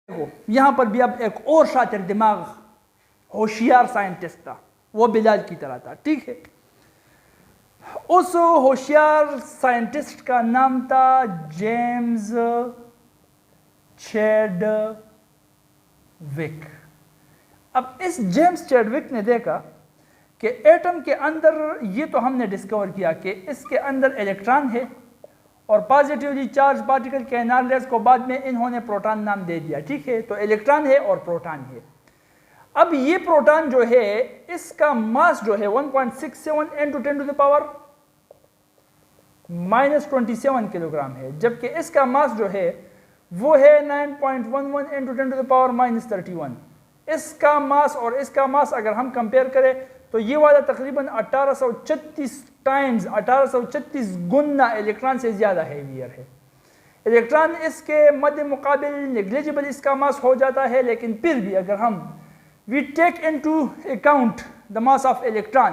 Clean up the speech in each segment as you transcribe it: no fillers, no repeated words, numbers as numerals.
यहाँ पर भी अब एक और शातिर दिमाग होशियार साइंटिस्ट था, वो बिलाल की तरह था, ठीक है। उस होशियार साइंटिस्ट का नाम था जेम्स चैडविक। अब इस जेम्स चैडविक ने देखा कि एटम के अंदर, ये तो हमने डिस्कवर किया कि इसके अंदर इलेक्ट्रॉन है और पॉजिटिवली चार्ज पार्टिकल के एनालिसिस को बाद में इन्होंने प्रोटॉन नाम दे दिया, ठीक है। तो इलेक्ट्रॉन है और प्रोटॉन है। अब ये प्रोटॉन जो है इसका मास जो है 1.67 × 10⁻⁻27 किलोग्राम है, जबकि इसका मास जो है वो है 9.11 × 10⁻31। इसका मास और इसका मास अगर हम कंपेयर करें तो ये वाला तकरीबन 1836 टाइम्स 1836 गुना इलेक्ट्रॉन से ज़्यादा हेवियर है। इलेक्ट्रॉन इसके मध्य मुकाबिल नेग्लिजिबल इसका मास हो जाता है, लेकिन फिर भी अगर हम we take into account the mass of electron,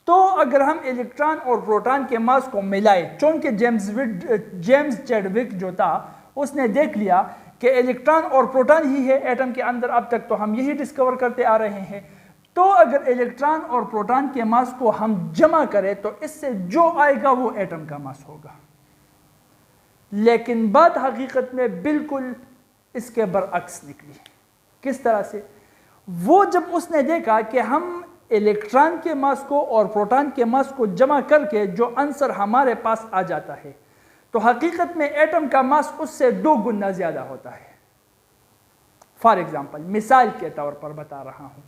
तो अगर हम इलेक्ट्रॉन और प्रोटॉन के मास को मिलाए, चूंकि जेम्स चैडविक जो था उसने देख लिया कि इलेक्ट्रॉन और प्रोटॉन ही है एटम के अंदर, अब तक तो हम यही डिस्कवर करते आ रहे हैं। तो अगर इलेक्ट्रॉन और प्रोटॉन के मास को हम जमा करें तो इससे जो आएगा वो एटम का मास होगा। लेकिन बात हकीकत में बिल्कुल इसके बरअक्स निकली। किस तरह से? वो जब उसने देखा कि हम इलेक्ट्रॉन के मास को और प्रोटॉन के मास को जमा करके जो आंसर हमारे पास आ जाता है, तो हकीकत में एटम का मास उससे 2 गुना ज्यादा होता है। फॉर एग्जाम्पल, मिसाल के तौर पर बता रहा हूं,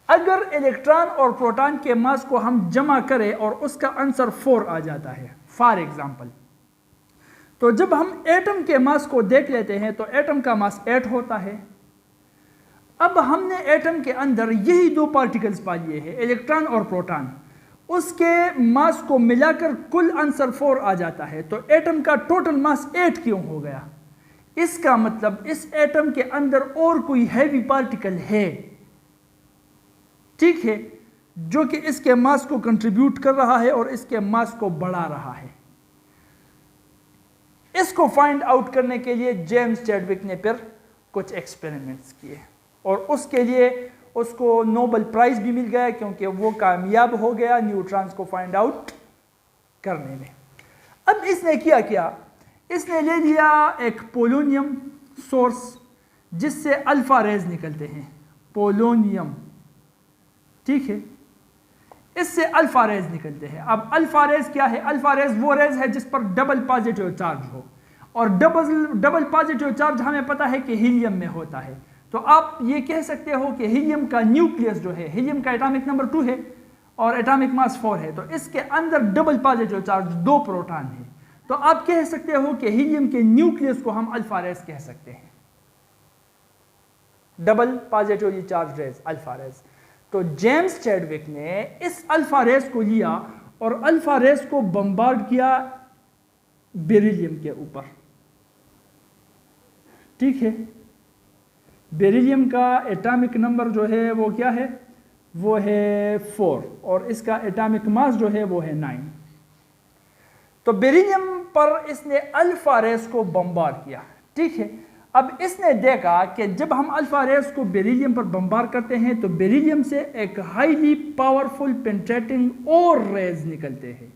अगर इलेक्ट्रॉन और प्रोटॉन के मास को हम जमा करें और उसका आंसर 4 आ जाता है फॉर एग्जाम्पल, तो जब हम एटम के मास को देख लेते हैं तो एटम का मास 8 होता है। अब हमने एटम के अंदर यही 2 पार्टिकल्स पा लिए हैं, इलेक्ट्रॉन और प्रोटॉन, उसके मास को मिलाकर कुल आंसर 4 आ जाता है। तो एटम का टोटल मास 8 क्यों हो गया? इसका मतलब इस एटम के अंदर और कोई हैवी पार्टिकल है, ठीक है, जो कि इसके मास को कंट्रीब्यूट कर रहा है और इसके मास को बढ़ा रहा है। इसको फाइंड आउट करने के लिए जेम्स चैडविक ने फिर कुछ एक्सपेरिमेंट्स किए और उसके लिए उसको नोबेल प्राइज भी मिल गया, क्योंकि वो कामयाब हो गया न्यूट्रॉन्स को फाइंड आउट करने में। अब इसने क्या, इसने ले लिया एक पोलोनियम सोर्स जिससे अल्फा रेज निकलते हैं, पोलोनियम, ठीक है, इससे अल्फा रेज निकलते हैं। अब अल्फा रेज क्या है? अल्फा रेज वो रेज है जिस पर डबल पॉजिटिव चार्ज हो, और डबल पॉजिटिव चार्ज हमें पता है कि हीलियम में होता है। तो आप ये कह सकते हो कि हीलियम का न्यूक्लियस जो है, हीलियम का एटॉमिक नंबर 2 है और एटॉमिक मास 4 है, तो इसके अंदर डबल पॉजिटिव चार्ज 2 प्रोटॉन है। तो आप कह सकते हो कि हीलियम के न्यूक्लियस को हम अल्फा रेज कह सकते हैं, double positively charge rays, alpha rays. तो जेम्स चैडविक ने इस अल्फा रेज को लिया और अल्फा रेज को बम्बार्ड किया बेरिलियम के ऊपर, ठीक है। बेरिलियम का एटॉमिक नंबर जो है वो क्या है? वो है 4 और इसका एटॉमिक मास जो है वो है 9। तो बेरिलियम पर इसने अल्फा रेज को बम्बार्ड किया, ठीक है। अब इसने देखा कि जब हम अल्फा रेज को बेरिलियम पर बम्बार्ड करते हैं तो बेरिलियम से एक हाईली पावरफुल पेंट्रेटिंग और रेज निकलते हैं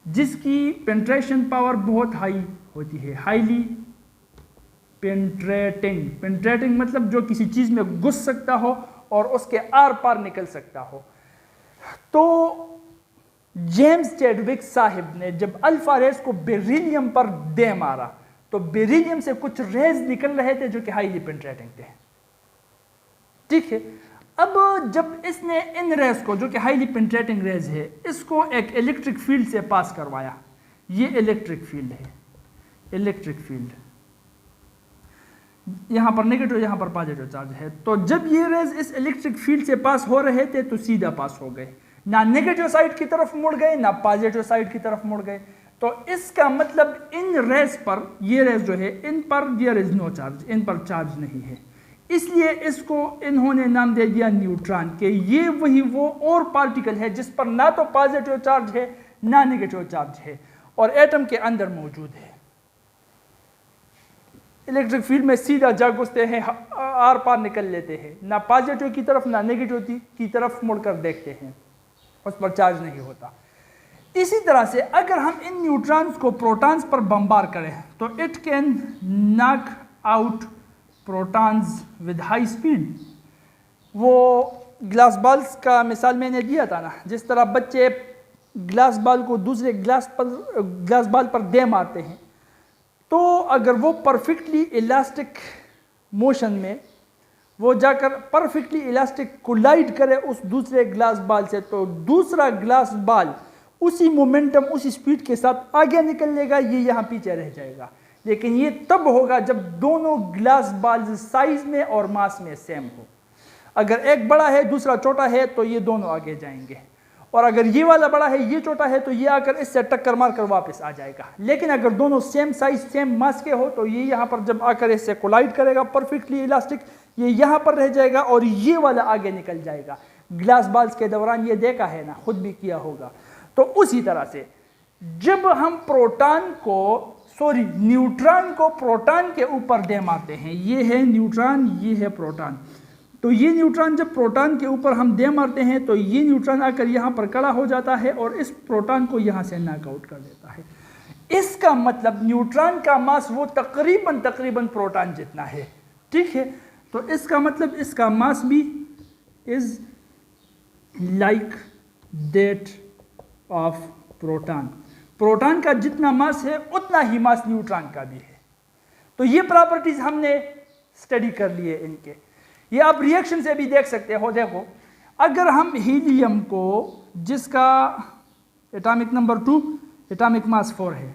जिसकी पेंट्रेशन पावर बहुत हाई होती है। हाईली पेंट्रेटिंग मतलब जो किसी चीज में घुस सकता हो और उसके आर पार निकल सकता हो। तो जेम्स चैडविक साहिब ने जब अल्फा रेज को बेरिलियम पर दे मारा तो बेरिलियम से कुछ रेज निकल रहे थे जो कि हाईली पेंट्रेटिंग थे, ठीक है। अब जब इसने इन रेज को, जो कि हाईली पेंट्रेटिंग रेज है, इसको एक इलेक्ट्रिक फील्ड से पास करवाया, ये इलेक्ट्रिक फील्ड है, इलेक्ट्रिक फील्ड, यहां पर नेगेटिव यहां पर पॉजिटिव चार्ज है। तो जब ये रेज इस इलेक्ट्रिक फील्ड से पास हो रहे थे तो सीधा पास हो गए, ना नेगेटिव साइड की तरफ मुड़ गए ना पॉजिटिव साइड की तरफ मुड़ गए। तो इसका मतलब इन रेज पर, ये रेज जो है इन पर देयर इज नो चार्ज, इन पर चार्ज नहीं है, इसलिए इसको इन्होंने नाम दे दिया न्यूट्रॉन, कि ये वही वो और पार्टिकल है जिस पर ना तो पॉजिटिव चार्ज है ना नेगेटिव चार्ज है और एटम के अंदर मौजूद है। इलेक्ट्रिक फील्ड में सीधा जा घुसते हैं, आर पार निकल लेते हैं, ना पॉजिटिव की तरफ ना नेगेटिव की तरफ मुड़कर देखते हैं, उस पर चार्ज नहीं होता। इसी तरह से अगर हम इन न्यूट्रॉन्स को प्रोटॉन्स पर बम्बार करें तो it can knock out protons with high speed. वो ग्लास बॉल्स का मिसाल मैंने दिया था ना, जिस तरह बच्चे ग्लास बॉल को दूसरे ग्लास बॉल पर दे मारते हैं, तो अगर वो परफेक्टली इलास्टिक मोशन में वो जाकर परफेक्टली इलास्टिक कोलाइड करे उस दूसरे ग्लास बॉल से, तो दूसरा ग्लास बॉल उसी मोमेंटम उसी स्पीड के साथ आगे निकल लेगा, ये यहाँ पीछे रह जाएगा। लेकिन ये तब होगा जब दोनों ग्लास बॉल साइज में और मास में सेम हो। अगर एक बड़ा है दूसरा छोटा है तो ये दोनों आगे जाएंगे, और अगर ये वाला बड़ा है ये छोटा है तो ये आकर इससे टक्कर मारकर वापस आ जाएगा। लेकिन अगर दोनों सेम साइज सेम मास के हो तो ये यहाँ पर जब आकर इससे कोलाइड करेगा परफेक्टली इलास्टिक, ये यहाँ पर रह जाएगा और ये वाला आगे निकल जाएगा। ग्लास बॉल्स के दौरान ये देखा है ना, खुद भी किया होगा। तो उसी तरह से जब हम न्यूट्रॉन को प्रोटॉन के ऊपर दे मारते हैं, ये है न्यूट्रॉन ये है प्रोटॉन, तो ये न्यूट्रॉन जब प्रोटॉन के ऊपर हम दे मारते हैं तो ये न्यूट्रॉन आकर यहाँ पर खड़ा हो जाता है और इस प्रोटॉन को यहाँ से नॉकआउट कर देता है। इसका मतलब न्यूट्रॉन का मास वो तकरीबन प्रोटॉन जितना है, ठीक है। तो इसका मतलब इसका मास भी is like that of proton. Proton का जितना मास है उतना ही मास न्यूट्रॉन का भी है। तो ये प्रॉपर्टीज हमने स्टडी कर लिए इनके, ये आप रिएक्शन से भी देख सकते हो। देखो, अगर हम हीलियम को जिसका एटॉमिक नंबर 2 एटॉमिक मास 4 है,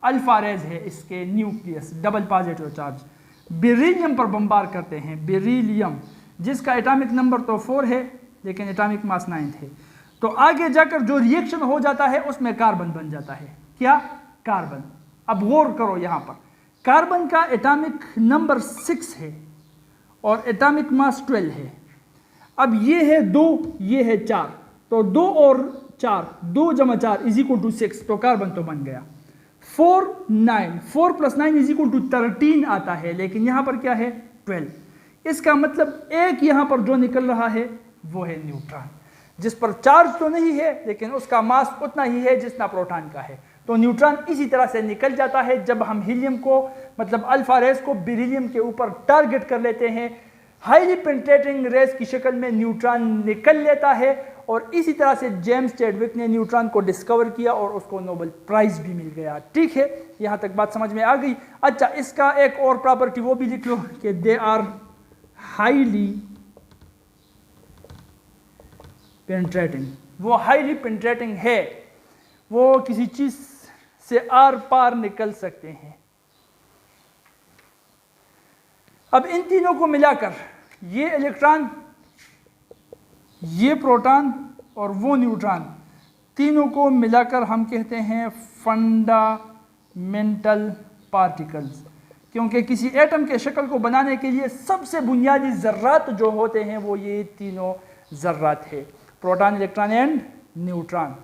अल्फा रेज है इसके nucleus double positive charge, beryllium पर बम्बार करते हैं, बेरिलियम जिसका एटॉमिक नंबर तो 4 है लेकिन एटॉमिक मास 9 है, तो आगे जाकर जो रिएक्शन हो जाता है उसमें कार्बन बन जाता है। क्या? कार्बन। अब गौर करो, यहाँ पर कार्बन का एटॉमिक नंबर 6 है और एटॉमिक मास 12 है। अब ये है 2 ये है 4, तो 2 और 4 2 जमा 4 इज इक्वल टू 6, तो कार्बन तो बन गया। 4 + 9 इज इक्वल टू 13 आता है, लेकिन यहाँ पर क्या है 12। इसका मतलब एक यहाँ पर जो निकल रहा है वो है न्यूट्रॉन, जिस पर चार्ज तो नहीं है लेकिन उसका मास उतना ही है जितना प्रोटॉन का है। तो न्यूट्रॉन इसी तरह से निकल जाता है जब हम हीलियम को मतलब अल्फा रेस को बेरिलियम के ऊपर टारगेट कर लेते हैं, हाईली पेनिट्रेटिंग रेस की शक्ल में न्यूट्रॉन निकल लेता है। और इसी तरह से जेम्स चैडविक ने न्यूट्रॉन को डिस्कवर किया और उसको नोबेल प्राइज भी मिल गया। ठीक है, यहाँ तक बात समझ में आ गई। अच्छा, इसका एक और प्रॉपर्टी वो भी लिख लो कि दे आर हाईली पेनिट्रेटिंग। वो हाईली पेनिट्रेटिंग है, वो किसी चीज से आर पार निकल सकते हैं। अब इन तीनों को मिलाकर ये इलेक्ट्रॉन, ये प्रोटॉन और वो न्यूट्रॉन, तीनों को मिलाकर हम कहते हैं फंडामेंटल पार्टिकल्स, क्योंकि किसी एटम के शक्ल को बनाने के लिए सबसे बुनियादी ज़र्रात जो होते हैं वो ये तीनों ज़र्रात है, प्रोटॉन, इलेक्ट्रॉन एंड न्यूट्रॉन।